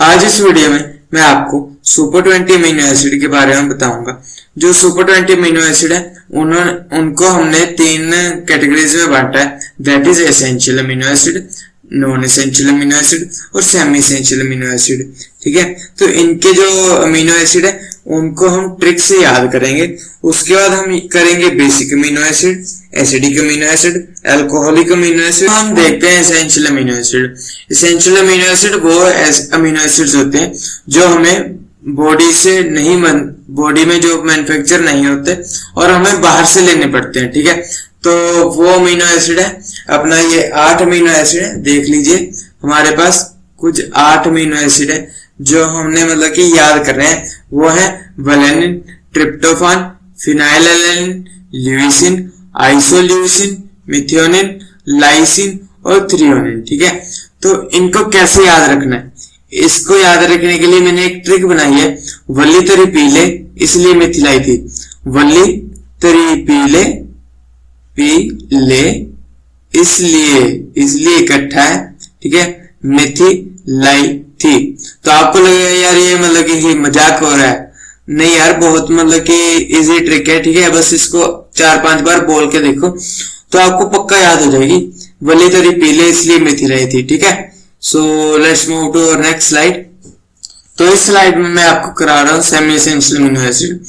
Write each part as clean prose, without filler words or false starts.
आज इस वीडियो में मैं आपको सुपर 20 अमीनो एसिड के बारे में बताऊंगा। जो सुपर 20 अमीनो एसिड है उनको हमने तीन कैटेगरीज में बांटा है, that is essential amino acid, non essential amino acid और सेमी एसेंशियल अमीनो एसिड। ठीक है, तो इनके जो अमीनो एसिड है उनको हम ट्रिक से याद करेंगे। उसके बाद हम करेंगे basic amino acid, acidic amino acid, alcoholic amino acid. हम देखते हैं essential amino acid. Essential amino acid वो अमीनो एसिड्स होते हैं जो हमें बॉडी में जो मैन्युफैक्चर नहीं होते और हमें बाहर से लेने पड़ते हैं। ठीक है, तो वो अमीनो एसिड है अपना ये 8 अमीनो एसिड है। देख लीजिए हमारे पास कुछ 8 अमीनो एसिड है जो हमने मतलब कि याद कर रहे हैं। वो है valine, tryptophan, phenylalanine, leucine, isoleucine, methionine, lysine और थ्रियोनिन। ठीक है, तो इनको कैसे याद रखना है, इसको याद रखने के लिए मैंने एक ट्रिक बनाई है। वल्ली तरी पीले इसलिए मिथिलाई थी, वल्ली तरी पीले इसलिए इकट्ठा है। ठीक है, मिथिलाई थी। तो आपको लगेगा यार ये मतलब कि ये मजाक हो रहा है। नहीं यार, बहुत मतलब कि इजी ट्रिक है। ठीक है, बस इसको 4-5 बार बोल के देखो तो आपको पक्का याद हो जाएगी। वली तरी पीले इसलिए मिथिलाई थी। ठीक है, so let's move to next slide. तो इस स्लाइड में मैं आपको करा रहा हूँ semi essential amino acid.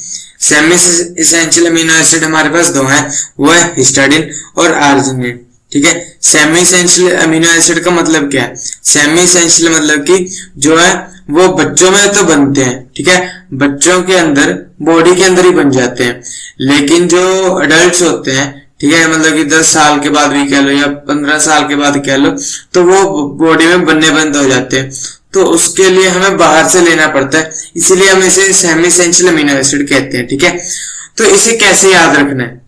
Semi essential amino acid हमारे पास दो हैं, वो है हिस्टाडीन और आर्जिनिन। ठीक है, सेमी एसेंशियल अमीनो एसिड का मतलब क्या है? सेमी एसेंशियल मतलब कि जो है वो बच्चों में तो बनते हैं। ठीक है, बच्चों के अंदर बॉडी के अंदर ही बन जाते हैं, लेकिन जो अडल्ट होते हैं, ठीक है, मतलब कि 10 साल के बाद भी कह लो या 15 साल के बाद कह लो, तो वो बॉडी में बनने बंद हो जाते हैं। तो उसके लिए हमें बाहर से लेना पड़ता है, इसीलिए हम इसे सेमी एसेंशियल अमीनो एसिड कहते हैं। ठीक है, तो इसे कैसे याद रखना है?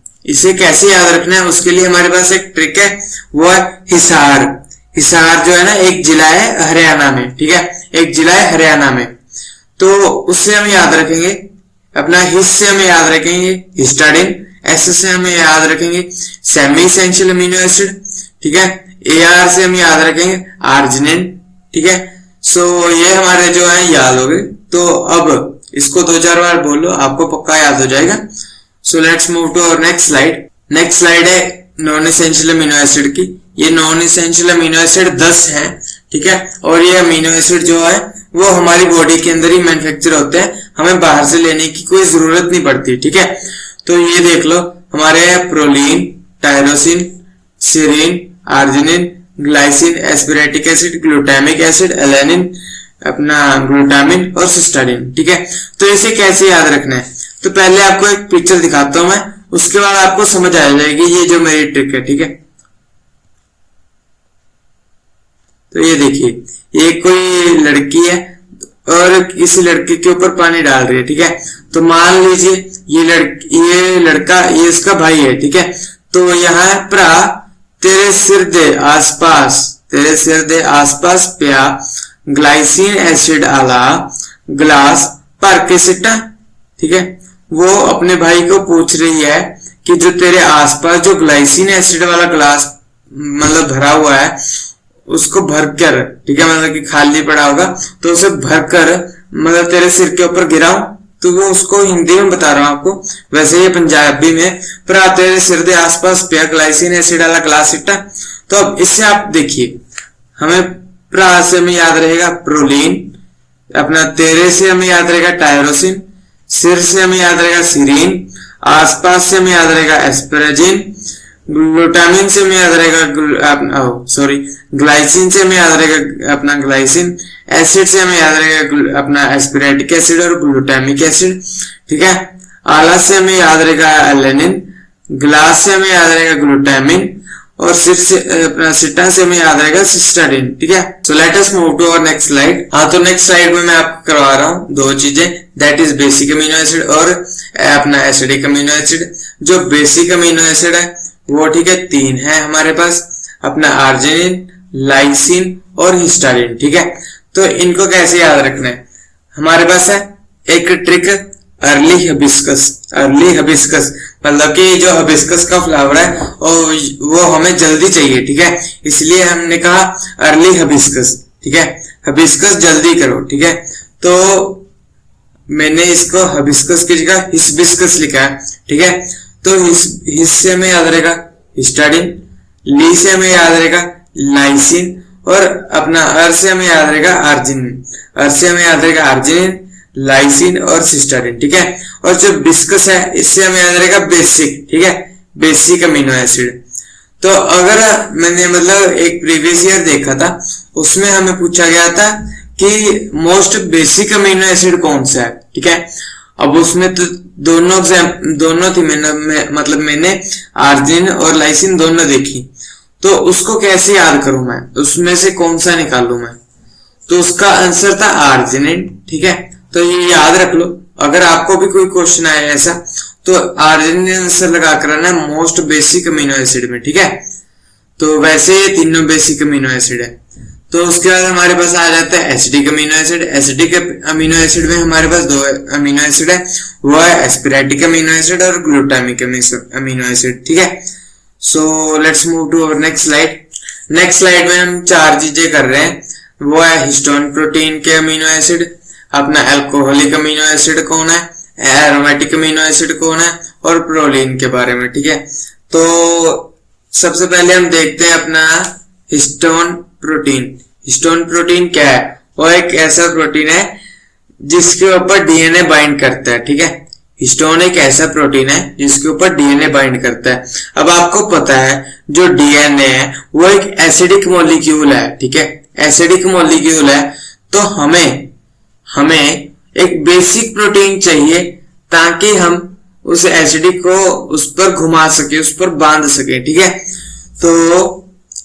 उसके लिए हमारे पास एक ट्रिक है, वो है हिसार। हिसार जो है ना, एक जिला है हरियाणा में। ठीक है, एक जिला है हरियाणा में। तो उससे हम याद रखेंगे अपना हिस से हमें याद रखेंगे हिस्टाडीन, एस से हमें याद रखेंगे सेमी एसेंशियल अमीनो एसिड। ठीक है, AR से हम याद रखेंगे आर्जिनिन। ठीक है, सो ये हमारे जो है याद हो गए। तो अब इसको 2-4 बार बोलो, आपको पक्का याद हो जाएगा। So let's move to our next slide. Next slide है नॉन एसेंशियल अमीनो एसिड की। ये नॉन एसेंशियल अमीनो एसिड 10 है। ठीक है, और ये अमीनो एसिड जो है वो हमारी बॉडी के अंदर ही मैन्युफैक्चर होते हैं, हमें बाहर से लेने की कोई जरूरत नहीं पड़ती। ठीक है, तो ये देख लो हमारे proline, tyrosine, serine, arginine, glycine, aspartic acid, glutamic acid, alanine, अपना ग्लूटामिन और सिस्टाडीन। ठीक है, तो इसे कैसे याद रखना है? तो पहले आपको एक पिक्चर दिखाता हूं मैं, उसके बाद आपको समझ आ जाएगी ये जो मेरी ट्रिक है। ठीक है, तो ये देखिए, ये कोई लड़की है और इस लड़के के ऊपर पानी डाल रही है। ठीक है, तो मान लीजिए ये लड़का ये इसका भाई है। ठीक है, तो यहाँ प्रा तेरे सिर दे आसपास पिया ग्लाइसिन एसिड आला ग्लास भर के सिटा। ठीक है, वो अपने भाई को पूछ रही है कि जो तेरे आसपास जो ग्लाइसिन एसिड वाला ग्लास मतलब भरा हुआ है उसको भरकर, ठीक है, मतलब कि खाली पड़ा होगा तो उसे भरकर मतलब तेरे सिर के ऊपर गिराऊं। तो वो उसको हिंदी में बता रहा हूं आपको, वैसे ये पंजाबी में, पर तेरे सिर दे आसपास पिया ग्लाइसिन एसिड वाला ग्लास सिटा। तो अब इससे आप देखिए, हमें प्रा से हमें याद रहेगा प्रोलीन, अपना तेरे से हमें याद रहेगा टायरोसिन, सिर से हमें याद रहेगा सीरीन, आसपास से हमें याद रहेगा एस्पेराजिन, ग्लूटामिन से हमें याद रहेगा ग्लाइसिन से हमें याद रहेगा अपना ग्लाइसिन, एसिड से हमें याद रहेगा अपना एस्पेरेटिक एसिड और ग्लूटामिक एसिड। ठीक है, आला से हमें याद रहेगा एलानिन, ग्लास से हमें याद रहेगा ग्लूटामिन और सिर से अपना सिटा से हमें याद रहेगा सिस्टाडीन। ठीक है, so let us move to our next slide. हाँ, तो नेक्स्ट स्लाइड में मैं आपको करवा रहा हूँ 2 चीजें, that is basic amino acid और अपना एसिडिक अमीनो एसिड। जो बेसिक अमीनो एसिड है वो, ठीक है, 3 है हमारे पास, अपना आर्जिनिन, लाइसिन और हिस्टाडीन। ठीक है, तो इनको कैसे याद रखना है? हमारे पास है एक ट्रिक, अर्ली हबिस्कस मतलब कि जो हबिस्कस का फ्लावर है और वो हमें जल्दी चाहिए। ठीक है, इसलिए हमने कहा अर्ली हबिस्कस। ठीक है, हिबिस्कस जल्दी करो, ठीक है। तो मैंने इसको हिबिस्कस की जगह हिस्बिस्कस लिखा है, ठीक है। तो हिस से हमें याद रहेगा हिस्टाडिन, ली से हमें याद रहेगा लाइसिन, और अपना अर से हमें याद रहेगा आर्जिनिन, अर से हमें याद रहेगा आर्जिनिन, लाइसिन और सिस्टाडिन, ठीक है। और जो बिस्कस है इससे हमें याद रहेगा बेसिक, ठीक है, बेसिक अमीनो एसिड। तो अगर मैंने मतलब एक प्रीवियस ईयर देखा था, उसमें हमें पूछा गया था कि मोस्ट बेसिक अमीनो एसिड कौन सा है, ठीक है। अब उसमें तो दोनों थी, मैंने आर्जिनिन और लाइसिन दोनों देखी, तो उसको कैसे याद करूं मैं, उसमें से कौन सा निकालूं मैं। तो उसका आंसर था आर्जिनिन, ठीक है। तो ये याद रख लो, अगर आपको भी कोई क्वेश्चन आए ऐसा तो आर्जिनिन आंसर लगा कर आना मोस्ट बेसिक अमीनो एसिड में, ठीक है। तो वैसे ये तीनों बेसिक अमीनो एसिड है। तो उसके बाद हमारे पास आ जाता है acidic amino acid. Acidic amino acid में हमारे पास दो अमीनो एसिड है, वो है एस्पिरेटिक अमीनो एसिड और ग्लूटामिक अमीनो एसिड, ठीक है। So let's move to our next slide. Next slide में हम 4 चीजें कर रहे हैं, वो है हिस्टोन प्रोटीन के अमीनो एसिड, अपना अल्कोहलिक अमीनो एसिड कौन है, एरोमेटिक अमीनो एसिड कौन है, और प्रोलीन के बारे में, ठीक है। तो सबसे पहले हम देखते हैं अपना हिस्टोन प्रोटीन। हिस्टोन प्रोटीन क्या है, वो एक ऐसा प्रोटीन है जिसके ऊपर डीएनए बाइंड करता है, ठीक है। हिस्टोन एक ऐसा प्रोटीन है जिसके ऊपर डीएनए बाइंड करता है। अब आपको पता है जो डीएनए है वो एक एसिडिक मॉलिक्यूल है, ठीक है, एसिडिक मॉलिक्यूल है। तो हमें एक बेसिक प्रोटीन चाहिए ताकि हम उस एसिडिक को उस पर घुमा सके, उस पर बांध सके, ठीक है। तो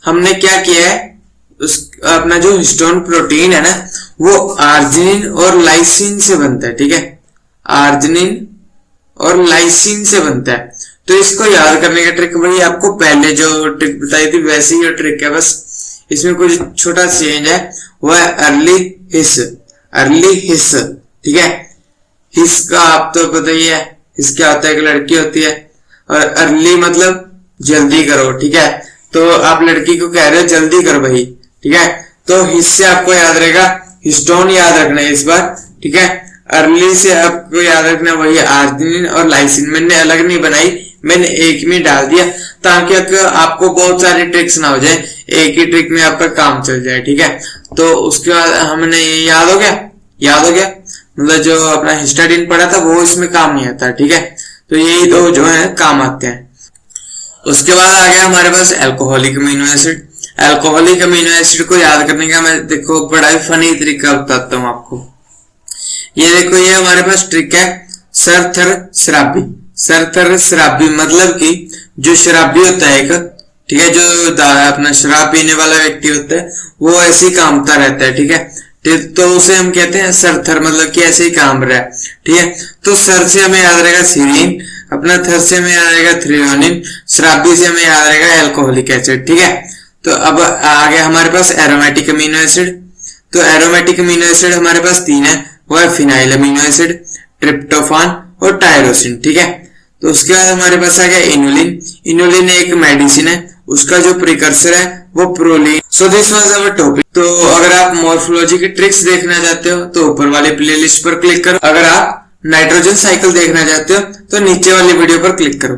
हमने क्या किया है, उस अपना जो हिस्टोन प्रोटीन है ना, वो आर्जिनिन और लाइसिन से बनता है, ठीक है, आर्जिनिन और लाइसिन से बनता है। तो इसको याद करने का ट्रिक वही आपको पहले जो ट्रिक बताई थी वैसी ही ट्रिक है, बस इसमें कुछ छोटा चेंज है, वो है अर्ली हिस, ठीक है। हिस का आप तो पता ही है, हिस क्या होता है, एक लड़की होती है, और अर्ली मतलब जल्दी करो, ठीक है। तो आप लड़की को कह रहे हो जल्दी कर भाई, ठीक है। तो हिस से आपको याद रहेगा हिस्टोन याद रखना है इस बार, ठीक है। अर्ली से आपको याद रखना वही आर्जिनिन और लाइसिन, मैंने अलग नहीं बनाई, मैंने एक में डाल दिया ताकि आपको बहुत सारी ट्रिक्स ना हो जाए, एक ही ट्रिक में आपका काम चल जाए, ठीक है। तो उसके बाद हमने याद हो गया मतलब जो अपना हिस्टाडीन पढ़ा था वो इसमें काम नहीं आता, ठीक है। तो यही दो जो है काम आते हैं। उसके बाद आ गया हमारे पास alcoholic amino acid. Alcoholic amino acid को याद करने का मैं देखो बड़ा ही फनी तरीका बताता हूँ आपको। ये देखो, ये हमारे पास ट्रिक है सरथर शराबी मतलब कि जो शराबी होता है एक, ठीक है, जो अपना शराब पीने वाला व्यक्ति होता है वो ऐसे ही कामता रहता है, ठीक है। तो उसे हम कहते हैं सरथर, मतलब कि ऐसे ही काम रहा है, ठीक है। तो सर से हमें याद रहेगा सीरीन, अपना थर से हमें याद रहेगा थ्रियोनिन, शराबी से हमें याद रहेगा एल्कोहलिक एसिड, ठीक है। तो अब आ गया हमारे पास एरोमेटिक अमीनो एसिड। तो एरोमेटिक अमीनो एसिड हमारे पास 3 है, वो है फिनाइल अमीनो एसिड, ट्रिप्टोफान और टायरोसिन, ठीक है। तो उसके बाद हमारे पास आ गया इनुलिन। इनुलिन एक मेडिसिन है, उसका जो प्रिकर्सर है वो proline. So this was our topic. तो अगर आप मॉर्फोलॉजी की ट्रिक्स देखना चाहते हो तो ऊपर वाले प्लेलिस्ट पर क्लिक करो, अगर आप नाइट्रोजन साइकिल देखना चाहते हो तो नीचे वाली वीडियो पर क्लिक करो।